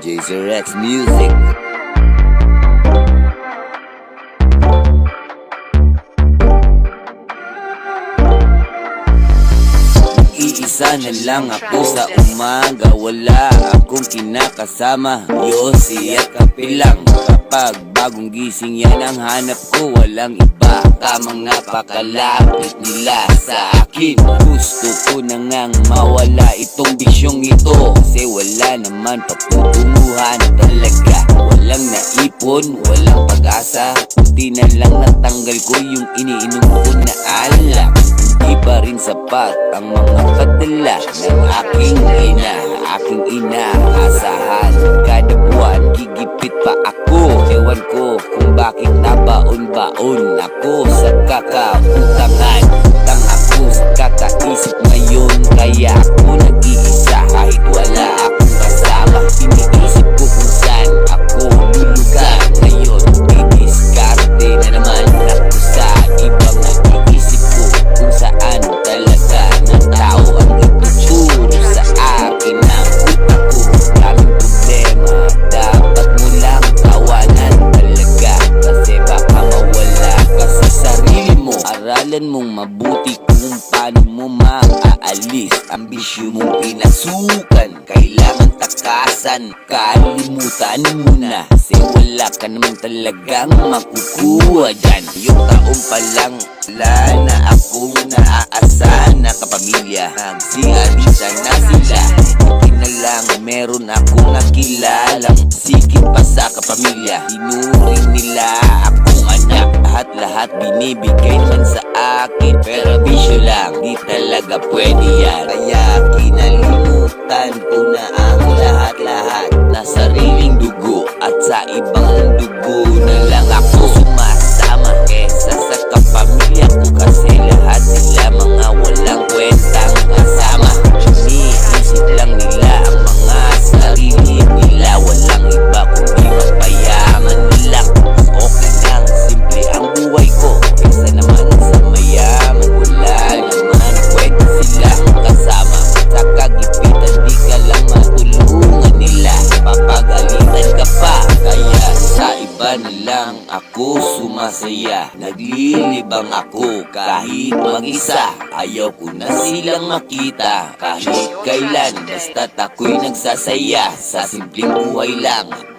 Jason Rex Music. Iisa na lang ako sa umaga, wala akong kinakasama. Yosi at kape lang, kapag bagong gising yan ang hanap ko. Walang iba ka mga pakalapit nila sa akin. Gusto ko na ngang mawala itong bisyong ito, kasi wala naman patutunguhan talaga. Walang naipon, walang pag-asa, kunti na lang natanggal ko yung iniinom ko na alak. Di pa rin sapat ang mga padala ng aking inaasahan. Kada buwan gigipit pa ako, ewan ko kung bakit nabaon-baon ako sa kakautangan. Utang ako sa kakaisip ngayon, kaya ako nag-iisa kahit wala akong kasama. Iniisip ko kung saan ako lulugar ngayon. Didiskarte na naman ako sa ibang nag-iisip ko kung saan talaga ng tao ang ituturo sa akin ang utak ko. Daming problema, dapat mo lang tawanan talaga, kasi baka mawala ka sa sarili mo. Aralan mong mabuti kung paano mo maaalis ang bisyo mong pinasukan. Kailangan takasan, kalimutan mo na, kasi wala ka naman talagang makukuha dyan. Yung taong pa lang wala na akong naaasahan na kapamilya. Nagsialisa na sila, okay na lang meron akong nakilalang sikip pa sa kapamilya. Inuring nila akong anak, lahat binibigay naman sa akin, pero bisyo lang, di talaga pwede yan. Kaya kinalimutan ko na ang lahat na sariling dugo, at sa ibang dugo na lang ako sumasama kesa sa kapamilya ko, kasi lahat sila mga walang kwentang kasama. Iniisip lang nila ang mga sarili nila, walang iba kundi mapayaman nila. Okay lang, simple ang buhay ko, kesa naman sa mayaman. Wala naman kwenta silang kasama, sa kagipitan di ka lang matulungan nila, papagalitan ka pa. Kaya sa iba na lang ako sumasaya, naglilibang ako kahit mag-isa. Ayaw ko na silang makita kahit kailan, basta't ako'y nagsasaya sa simpleng buhay lang.